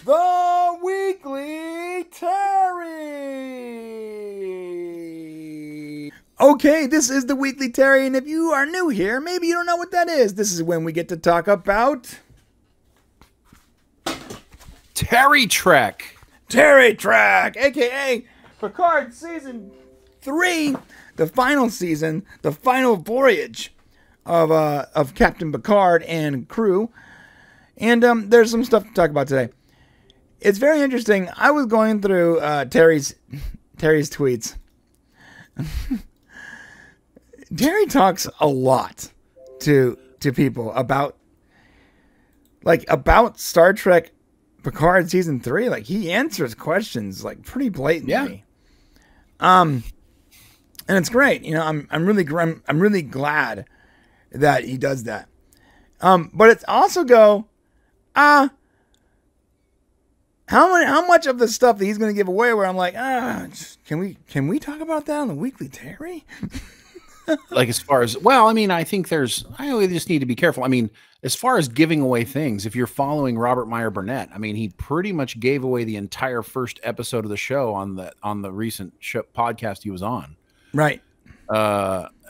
The Weekly Terry. Okay, this is the Weekly Terry, and if you are new here, maybe you don't know what that is. This is when we get to talk about Terry Trek. Terry Trek, aka Picard Season 3, the final season, the final voyage of Captain Picard and crew. And there's some stuff to talk about today. It's very interesting. I was going through Terry's tweets. Terry talks a lot to people about Star Trek Picard Season 3. Like, he answers questions like pretty blatantly. Yeah. And it's great. You know, I'm really glad that he does that. But it's also how much of the stuff that he's going to give away where I'm like, can we talk about that on the Weekly Terry? Like, as far as, well, I mean, I think I just need to be careful. I mean, as far as giving away things, if you're following Robert Meyer Burnett, I mean, he pretty much gave away the entire first episode of the show on the recent podcast he was on. Right.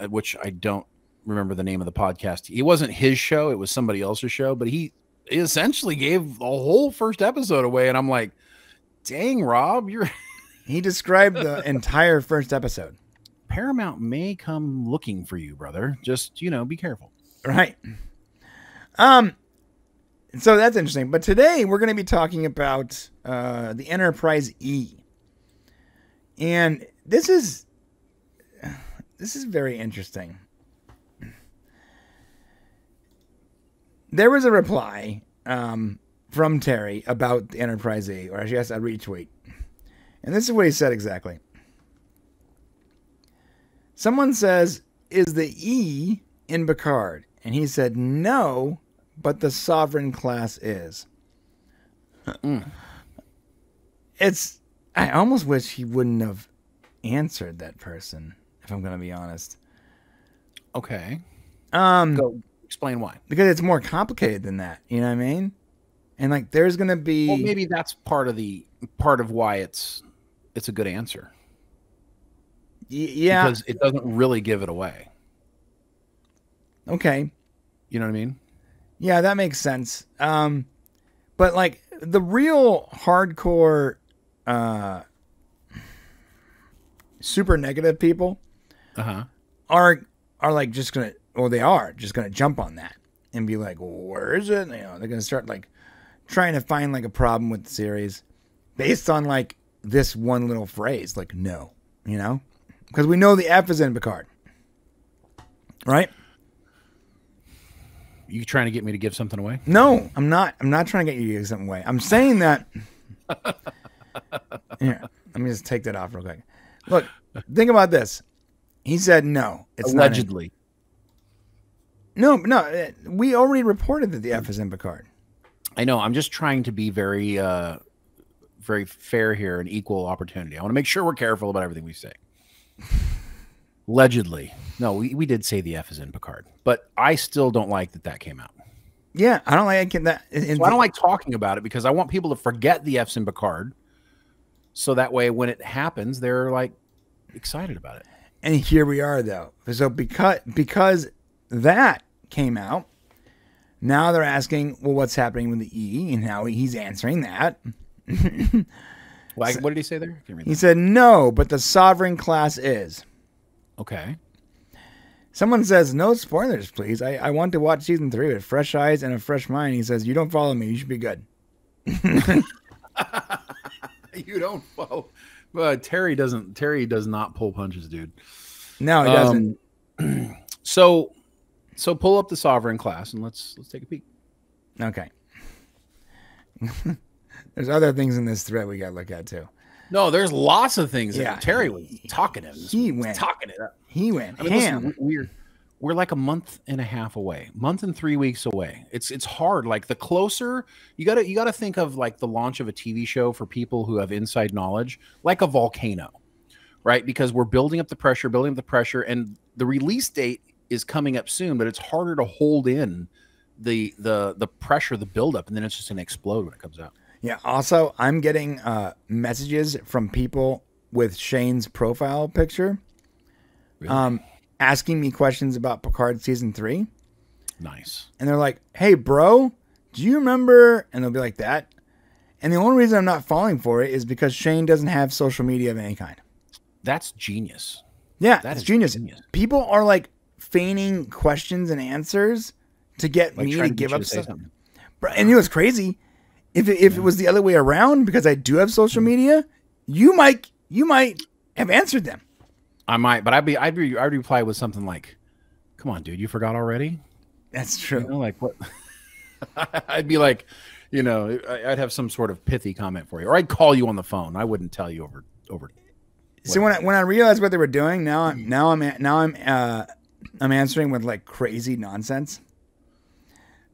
Which I don't remember the name of the podcast. It wasn't his show. It was somebody else's show, but he essentially gave the whole first episode away. And I'm like, dang, Rob, he described the entire first episode. Paramount may come looking for you, brother. Just, be careful. Right. So that's interesting. But today we're going to be talking about the Enterprise E. And this is very interesting. There was a reply from Terry about the Enterprise E, or I guess a retweet. And this is what he said exactly. Someone says, is the E in Picard? And he said, no, but the Sovereign class is. I almost wish he wouldn't have answered that person, if I'm going to be honest. Okay. Go explain why. Because it's more complicated than that. You know what I mean? And like, there's going to be... Well, maybe that's part of why it's a good answer. Yeah. Because it doesn't really give it away. Okay. You know what I mean? Yeah, that makes sense. But like the real hardcore super negative people are like just gonna, well, they are just gonna jump on that and be like, well, where is it? They're gonna start like trying to find like a problem with the series based on like this one little phrase, like no, because we know the F is in Picard, right? You trying to get me to give something away? No, I'm not. I'm not trying to get you to give something away. I'm saying that. Here, let me just take that off real quick. Look, think about this. He said no. It's allegedly. No. We already reported that the F is in Picard. I know. I'm just trying to be very, very fair here and equal opportunity. I want to make sure we're careful about everything we say. Allegedly. No, we did say the F is in Picard, but I still don't like that came out. Yeah, I don't like that. So I don't like talking about it because I want people to forget the F's in Picard. So that way, when it happens, they're like excited about it. And here we are, though. So because that came out, now they're asking, well, what's happening with the E? And now he's answering that. What did he say there? He said, no, but the Sovereign class is. Okay. Someone says, no spoilers, please. I want to watch season 3 with fresh eyes and a fresh mind. He says, you don't follow me. You should be good. You don't follow. Terry does not pull punches, dude. No, he doesn't. So pull up the Sovereign class and let's take a peek. Okay. There's other things in this thread we got to look at too. No, there's lots of things. Yeah, Terry was talking it. He went talking it up. He went ham. Listen, we're like a month and a half away, month and 3 weeks away. It's hard. Like the closer you gotta think of like the launch of a TV show for people who have inside knowledge, like a volcano, right? Because we're building up the pressure, and the release date is coming up soon, but it's harder to hold in the pressure, the buildup, and then it's just gonna explode when it comes out. Yeah. Also, I'm getting messages from people with Shane's profile picture, Really? asking me questions about Picard season 3. Nice. And they're like, "Hey, bro, do you remember?" And they'll be like that. And the only reason I'm not falling for it is because Shane doesn't have social media of any kind. That's genius. Yeah, That it's is genius. genius. People are like feigning questions and answers to get Like me trying to to get give you up to say stuff. something. And you know what's crazy? If it was the other way around, because I do have social media, you might have answered them. I might, but I'd reply with something like, "Come on, dude, you forgot already?" That's true. You know, like what? I'd be like, you know, I'd have some sort of pithy comment for you, or I'd call you on the phone. I wouldn't tell you over. So when I realized what they were doing, now I'm answering with like crazy nonsense.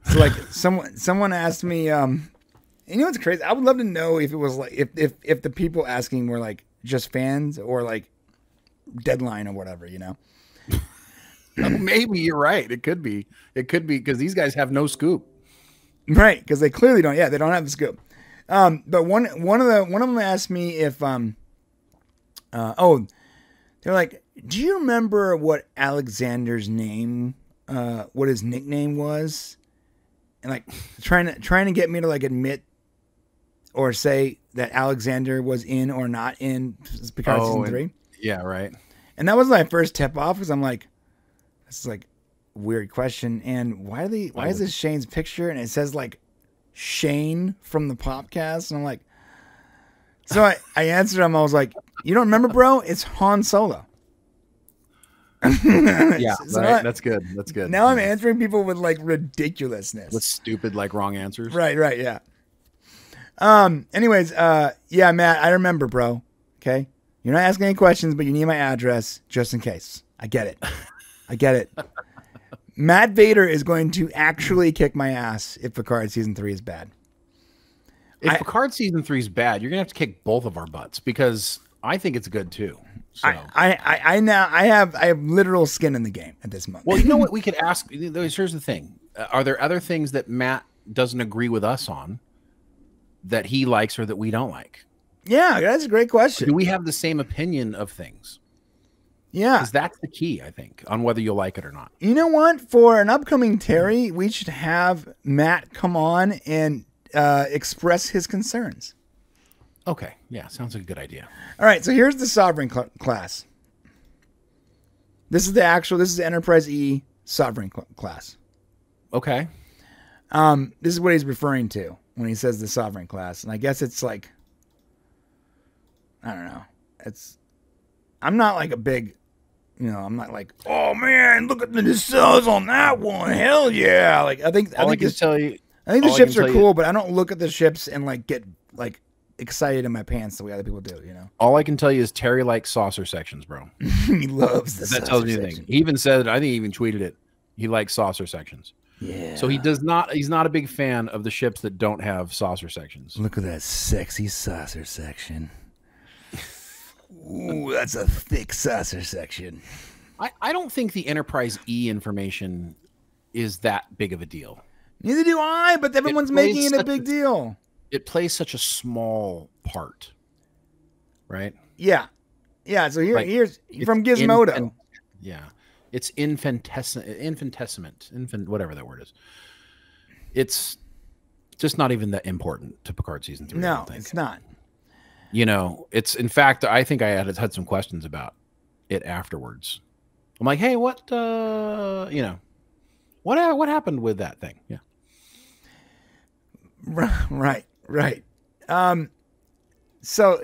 So like someone asked me, you know what's crazy? I would love to know if it was like if the people asking were like just fans or like Deadline or whatever, you know. Maybe you're right. It could be because these guys have no scoop. Right, because they clearly don't. Yeah, they don't have the scoop. But one of them asked me if they're like, do you remember what Alexander's name, what his nickname was, and like trying to get me to like admit or say that Alexander was in or not in Picard season 3. Yeah, right. And that was my first tip off because I'm like, this is like a weird question. And why is this Shane's picture? And it says like Shane from the podcast. And I'm like, so I answered him. I was like, you don't remember, bro? It's Han Solo. Yeah, so right. That's good. That's good. Now I'm answering people with like ridiculousness. With stupid, like wrong answers. Right, yeah. Anyways, yeah, Matt, I remember, bro. Okay. You're not asking any questions, but you need my address just in case. I get it. Matt Vader is going to actually kick my ass if Picard season 3 is bad. If Picard season 3 is bad, you're gonna have to kick both of our butts because I think it's good too. So. I have literal skin in the game at this moment. Well, you know what we could ask? Here's the thing: are there other things that Matt doesn't agree with us on that he likes or that we don't like? Yeah, that's a great question. Do we have the same opinion of things? Yeah, because that's the key, I think, on whether you'll like it or not. You know what? For an upcoming Terry, we should have Matt come on and express his concerns. Okay, yeah, sounds like a good idea. All right, so here's the Sovereign class. This is the Enterprise E Sovereign class. Okay. This is what he's referring to when he says the Sovereign class, and I guess it's like, I don't know. I'm not like a big, I'm not like, oh man, look at the nacelles on that one, hell yeah! Like I think the ships are cool, but I don't look at the ships and like get like excited in my pants the way other people do. All I can tell you is Terry likes saucer sections, bro. He loves the that tells me anything. He even said, I think he even tweeted it. He likes saucer sections. Yeah. So he's not a big fan of the ships that don't have saucer sections. Look at that sexy saucer section. Ooh, that's a thick saucer section. I don't think the Enterprise E information is that big of a deal. Neither do I, but everyone's making it a big deal. It plays such a small part, right? Yeah. Yeah, so here's from Gizmodo. It's whatever that word is. It's just not even that important to Picard season 3. No, it's not. It's in fact, I think I had some questions about it afterwards. I'm like, hey, what happened with that thing? Yeah. Right. So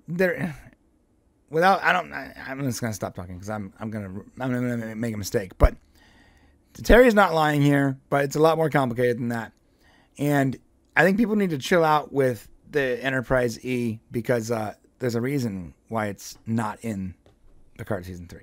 there, I'm just gonna stop talking because I'm gonna make a mistake. But Terry's not lying here, but it's a lot more complicated than that. And I think people need to chill out with the Enterprise E because there's a reason why it's not in Picard season 3.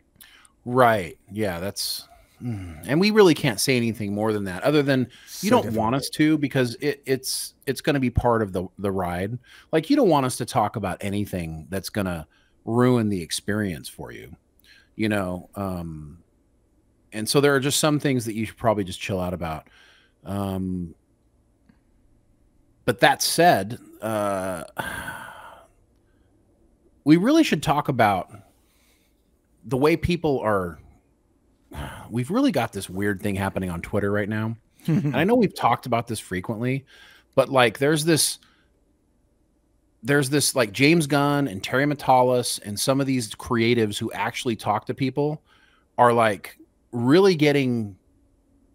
Right. Yeah, that's and we really can't say anything more than that other than you don't want us to because it's going to be part of the ride. Like you don't want us to talk about anything that's going to ruin the experience for you. And so there are just some things that you should probably just chill out about. But that said, we really should talk about the way people are. We've really got this weird thing happening on Twitter right now. And I know we've talked about this frequently, but like there's this like James Gunn and Terry Matalas and some of these creatives who actually talk to people are like really getting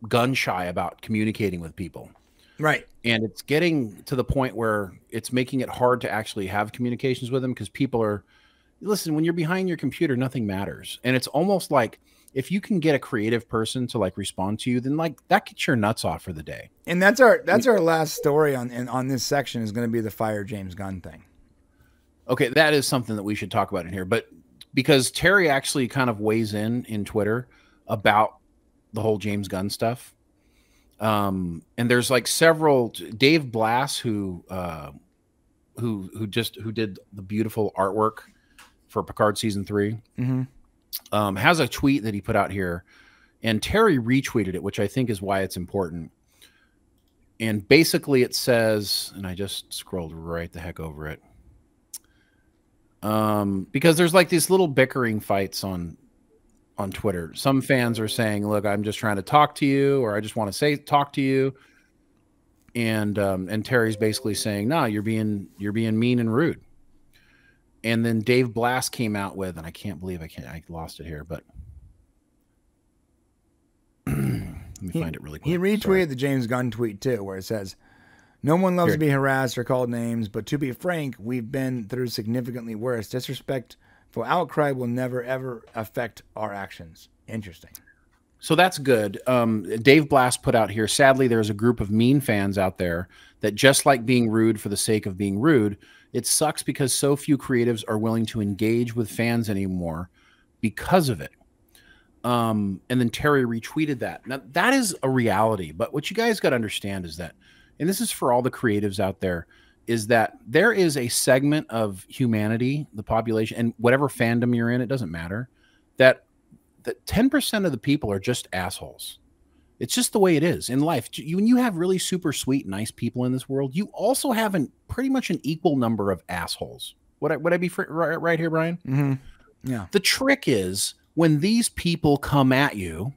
gun shy about communicating with people. Right. And it's getting to the point where it's making it hard to actually have communications with them because people are, listen, when you're behind your computer, nothing matters. And it's almost like if you can get a creative person to like respond to you, then like that gets your nuts off for the day. And that's our last story on this section is going to be the fire James Gunn thing. Okay, that is something that we should talk about in here. But because Terry actually kind of weighs in Twitter about the whole James Gunn stuff. And there's like several Dave Blass who did the beautiful artwork for Picard season 3. Has a tweet that he put out here, and Terry retweeted it, which I think is why it's important. And basically it says, and I just scrolled right the heck over it. Because there's like these little bickering fights on Twitter. Some fans are saying, look, I'm just trying to talk to you, or I just want to talk to you. And Terry's basically saying, no, you're being mean and rude. And then Dave Blass came out with, and I can't believe I lost it here, but let me find it really quick. He retweeted the James Gunn tweet too, where it says, no one loves to be harassed or called names, but to be frank, we've been through significantly worse. Disrespectful outcry will never, ever affect our actions. Interesting. So that's good. Dave Blass put out here, sadly, there's a group of mean fans out there that just like being rude for the sake of being rude. It sucks because so few creatives are willing to engage with fans anymore because of it. And then Terry retweeted that. Now, that is a reality. But what you guys got to understand is that, and this is for all the creatives out there, is that there is a segment of humanity, the population, and whatever fandom you're in, it doesn't matter, that 10% of the people are just assholes. It's just the way it is in life. When you have really super sweet, nice people in this world, you also have pretty much an equal number of assholes. Would I be right here, Brian? Mm-hmm. Yeah. The trick is when these people come at you,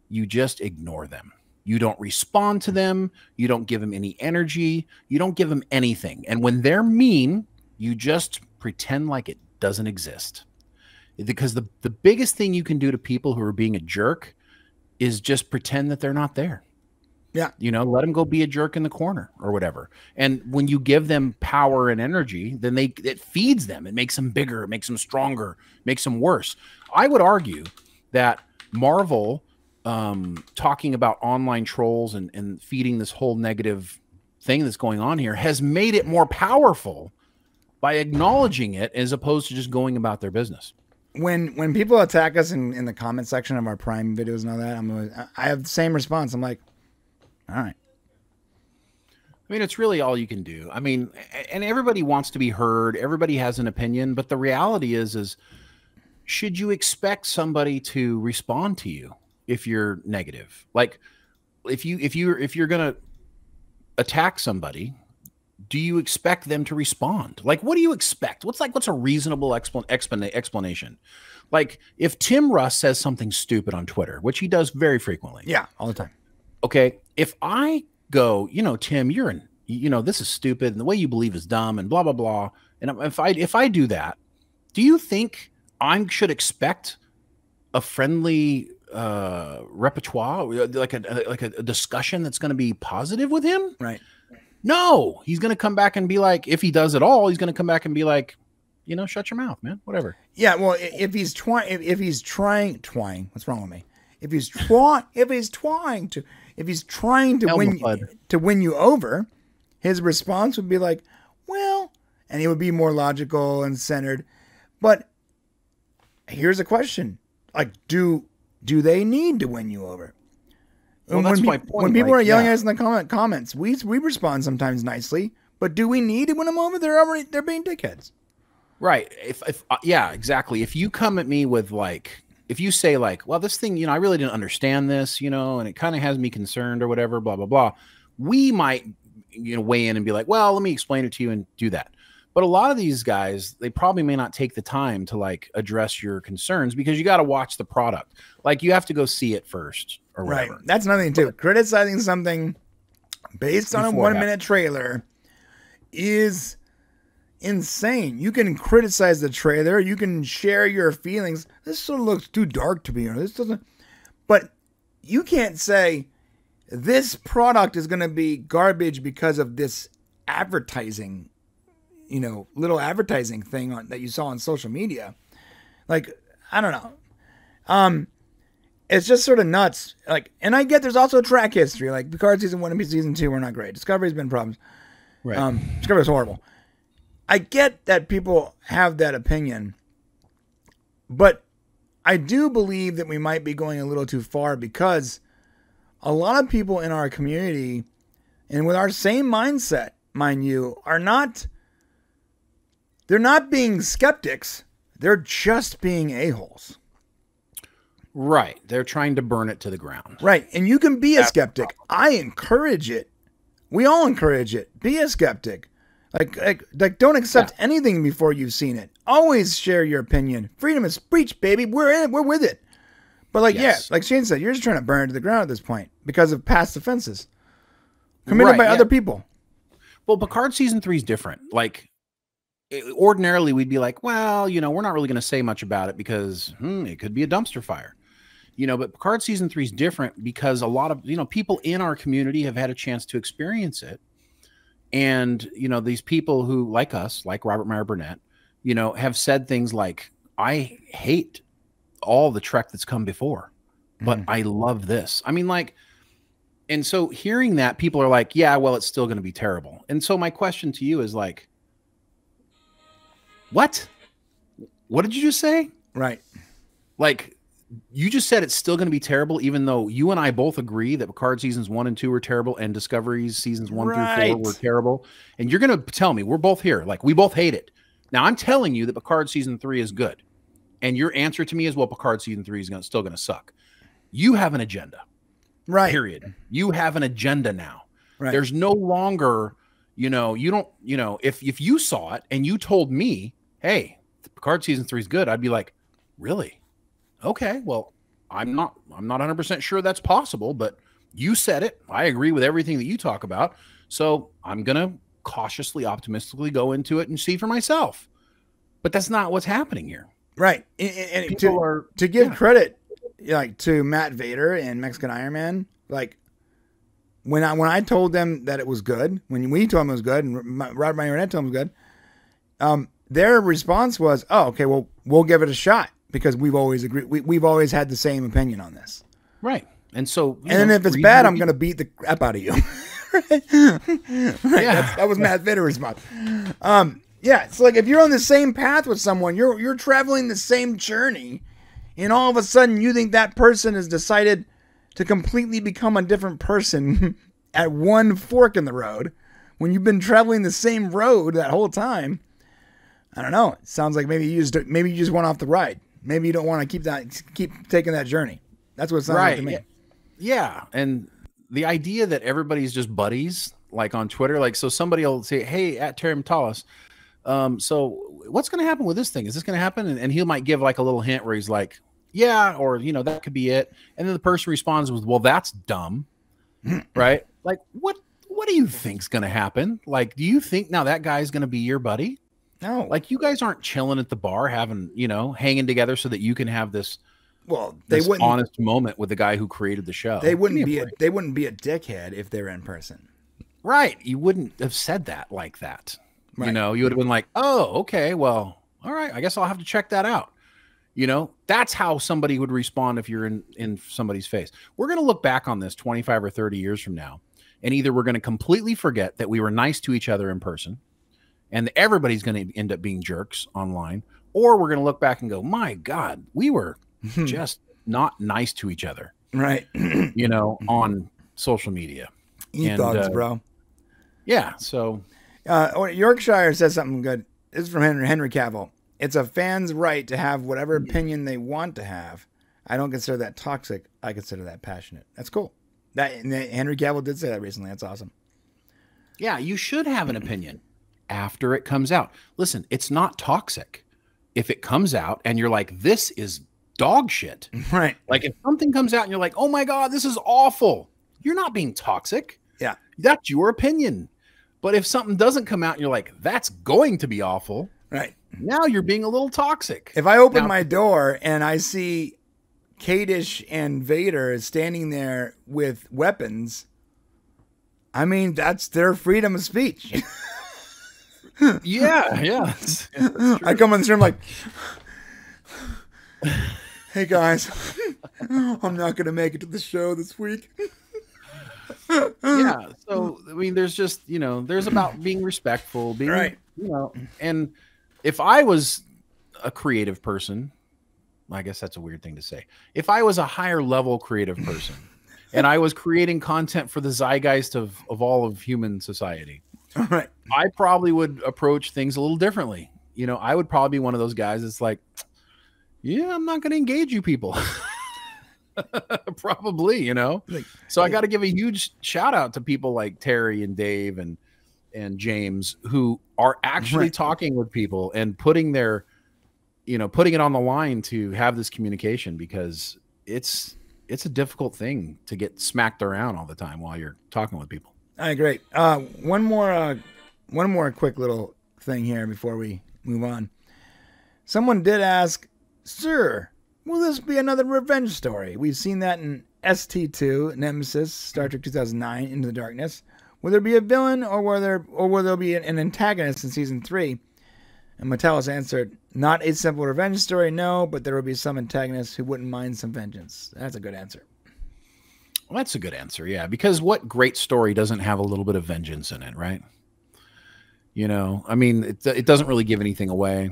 you just ignore them. You don't respond to them. You don't give them any energy. You don't give them anything. And when they're mean, you just pretend like it doesn't exist. Because the biggest thing you can do to people who are being a jerk is just pretend that they're not there. Yeah. You know, let them go be a jerk in the corner or whatever. And when you give them power and energy, then it feeds them. It makes them bigger. It makes them stronger, makes them worse. I would argue that Marvel talking about online trolls and feeding this whole negative thing that's going on here has made it more powerful by acknowledging it as opposed to just going about their business. When people attack us in the comment section of our Prime videos and all that, I have the same response. I'm like, all right. I mean, it's really all you can do. I mean, and everybody wants to be heard. Everybody has an opinion, but the reality is should you expect somebody to respond to you if you're negative? Like, if you're gonna attack somebody, do you expect them to respond? Like, what do you expect? What's a reasonable explanation? Like, if Tim Russ says something stupid on Twitter, which he does very frequently. Yeah, all the time. Okay, if I go, Tim, this is stupid, and the way you believe is dumb, and blah blah blah, and if I do that, do you think I should expect a friendly repertoire, like a discussion that's going to be positive with him? Right. No, he's going to come back and be like, if he does it all, he's going to come back and be like, shut your mouth, man, whatever. Yeah, well, if he's trying, what's wrong with me? If he's trying to win you over, his response would be like, well, and he would be more logical and centered. But here's a question: like, do they need to win you over? Well, that's my point. When people are yelling at us in the comments, we respond sometimes nicely, but do we need to win them over? They're being dickheads. Right. Yeah, exactly. If you come at me with if you say well, this thing, I really didn't understand this, and it kind of has me concerned or whatever, blah, blah, blah. We might weigh in and be like, well, let me explain it to you and do that. But a lot of these guys, they probably may not take the time to like address your concerns because you got to watch the product. Like you have to go see it first or whatever. Right. That's nothing too. Criticizing something based on a 1-minute trailer is insane. You can criticize the trailer. You can share your feelings. This sort of looks too dark to me. Or this doesn't. But you can't say this product is going to be garbage because of this advertising, little advertising thing that you saw on social media. Like, I don't know. It's just sort of nuts. Like, and I get there's also track history. Like Picard season 1 and season 2 were not great. Discovery's been problems. Right. Discovery's horrible. I get that people have that opinion, but I do believe that we might be going a little too far because a lot of people in our community and with our same mindset, mind you, they're not being skeptics. They're just being a-holes. Right. They're trying to burn it to the ground. Right. And you can be a skeptic. I encourage it. We all encourage it. Be a skeptic. Like don't accept anything before you've seen it. Always share your opinion. Freedom of speech, baby. We're in it. We're with it. But like Shane said, you're just trying to burn it to the ground at this point because of past offenses committed by other people. Well, Picard season 3 is different. Like ordinarily we'd be like, well, we're not really going to say much about it because it could be a dumpster fire. But Picard season 3 is different because a lot of, people in our community have had a chance to experience it. And, these people who like us, like Robert Meyer Burnett, have said things like, I hate all the Trek that's come before, but I love this. I mean, like, and so hearing that, people are like, yeah, well, it's still going to be terrible. And so my question to you is like, what did you just say? Right. Like, you just said it's still going to be terrible, even though you and I both agree that Picard seasons 1 and 2 were terrible and Discovery's seasons 1 through 4 were terrible. And you're going to tell me we're both here. Like we both hate it. Now I'm telling you that Picard season 3 is good. And your answer to me is, well, Picard season 3 is still going to suck. You have an agenda. Right. Period. You have an agenda now. Right. There's no longer, you don't, if you saw it and you told me, hey, Picard season 3 is good, I'd be like, really? Okay, well, I'm not 100% sure that's possible, but you said it. I agree with everything that you talk about. So I'm going to cautiously, optimistically go into it and see for myself. But that's not what's happening here. Right. And to give credit like to Matt Vader and Mexican Iron Man, like when I told them that it was good, when we told them it was good, and Robert Meyer told them it was good, their response was, "Oh, okay, well, we'll give it a shot because we've always agreed. We've always had the same opinion on this." Right. And so, and then if it's bad, I'm going to beat the crap out of you. Right? Yeah, that was Matt Vader's response. Yeah, it's like if you're on the same path with someone, you're traveling the same journey, and all of a sudden you think that person has decided to completely become a different person at one fork in the road when you've been traveling the same road that whole time. I don't know. It sounds like maybe you just went off the ride. Maybe you don't want to keep taking that journey. That's what it sounds like to me. Yeah, and the idea that everybody's just buddies, like on Twitter, like so somebody will say, "Hey, at Terry Matalas, so what's going to happen with this thing? Is this going to happen?" And he might give like a little hint where he's like, "Yeah," or that could be it. And then the person responds with, "Well, that's dumb," right? Like, what do you think's going to happen? Like, do you think now that guy's going to be your buddy? No. Like, you guys aren't chilling at the bar, having hanging together so that you can have this. Well, this honest moment with the guy who created the show. They wouldn't be a dickhead if they're in person. Right. You wouldn't have said that like that. Right. You would have been like, "Oh, okay, well, all right, I guess I'll have to check that out." That's how somebody would respond if you're in somebody's face. We're going to look back on this 25 or 30 years from now, and either we're going to completely forget that we were nice to each other in person, and everybody's going to end up being jerks online, or we're going to look back and go, "My God, we were just not nice to each other," right? On social media. Thugs, bro. Yeah. So, Yorkshire says something good. This is from Henry Cavill. It's a fan's right to have whatever opinion they want to have. I don't consider that toxic. I consider that passionate. That's cool. Henry Cavill did say that recently. That's awesome. Yeah, you should have an opinion after it comes out. Listen, it's not toxic. If it comes out and you're like, this is dog shit. Right. Like if something comes out and you're like, oh my God, this is awful. You're not being toxic. Yeah. That's your opinion. But if something doesn't come out and you're like, that's going to be awful. Right. Now you're being a little toxic. If I open my door and I see Kadish and Vader standing there with weapons, I mean, that's their freedom of speech. Yeah. I come on the stream like, hey guys, I'm not going to make it to the show this week. Yeah. So, I mean, there's just, there's about being respectful, being, right. And if I was a creative person, I guess that's a weird thing to say. If I was a higher level creative person and I was creating content for the zeitgeist of all of human society, right. I probably would approach things a little differently. I would probably be one of those guys that's like, yeah, I'm not going to engage you people. Probably, So I got to give a huge shout out to people like Terry and Dave and James who are actually talking with people and putting it on the line to have this communication, because it's a difficult thing to get smacked around all the time while you're talking with people. All right, great. One more quick little thing here before we move on. Someone did ask, sir, will this be another revenge story? We've seen that in ST2, Nemesis, Star Trek 2009, Into the Darkness. Will there be a villain, or will there be an antagonist in season 3? And Metellus answered, not a simple revenge story, no, but there will be some antagonists who wouldn't mind some vengeance. That's a good answer. Well, that's a good answer, yeah, because what great story doesn't have a little bit of vengeance in it, right? I mean, it doesn't really give anything away.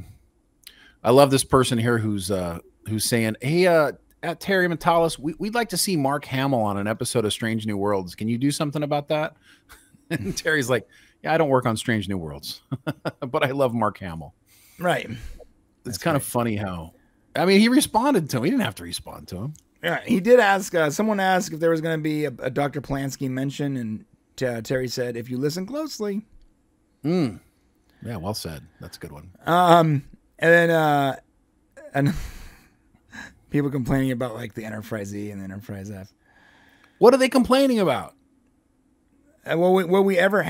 I love this person here who's saying, hey, at Terry Metellus, we'd like to see Mark Hamill on an episode of Strange New Worlds. Can you do something about that? And Terry's like, yeah, I don't work on Strange New Worlds, but I love Mark Hamill. Right. It's kind of funny how, I mean, he responded to him. He didn't have to respond to him. Yeah, he did ask, someone asked if there was going to be a Dr. Plansky mention, and Terry said, if you listen closely. Yeah, well said. That's a good one. And then, and people complaining about like the Enterprise E and the Enterprise F. What are they complaining about? Will we ever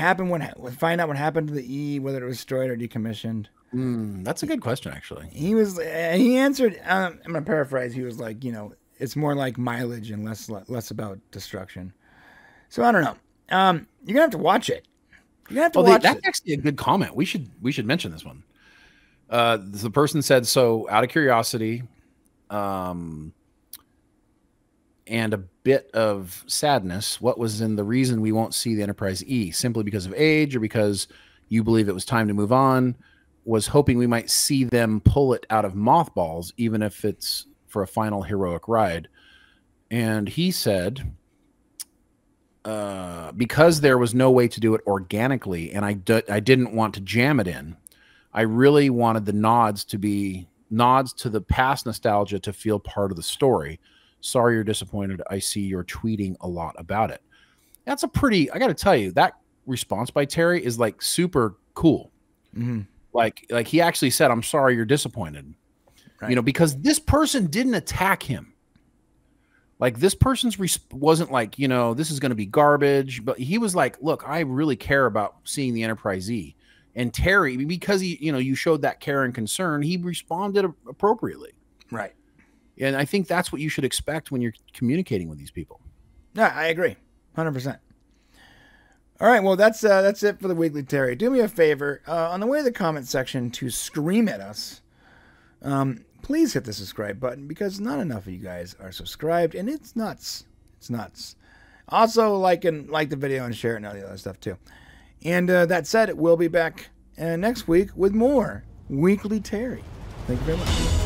find out what happened to the E, whether it was destroyed or decommissioned? That's a good question, actually. He answered, I'm going to paraphrase. He was like, it's more like mileage and less about destruction. So I don't know. You're going to have to watch it. You're going to have to watch it. That's actually a good comment. We should mention this one. The person said, so out of curiosity, and a bit of sadness, what was in the reason we won't see the Enterprise E? Simply because of age, or because you believe it was time to move on? Was hoping we might see them pull it out of mothballs, even if it's for a final heroic ride. And he said, because there was no way to do it organically, and I didn't want to jam it in, I really wanted the nods to be nods to the past nostalgia to feel part of the story. Sorry you're disappointed. I see you're tweeting a lot about it. That's a pretty, I got to tell you, that response by Terry is like super cool. Mm-hmm. Like he actually said, I'm sorry you're disappointed. Right. Because this person didn't attack him. Like this person's wasn't like, this is going to be garbage, but he was like, look, I really care about seeing the Enterprise E. And Terry, because you showed that care and concern, he responded appropriately. Right. And I think that's what you should expect when you're communicating with these people. Yeah, I agree. 100%. All right, well, that's it for the Weekly Terry. Do me a favor, on the way to the comment section to scream at us, please hit the subscribe button, because not enough of you guys are subscribed, and it's nuts. It's nuts. Also, like the video and share it and all the other stuff, too. And that said, we'll be back next week with more Weekly Terry. Thank you very much.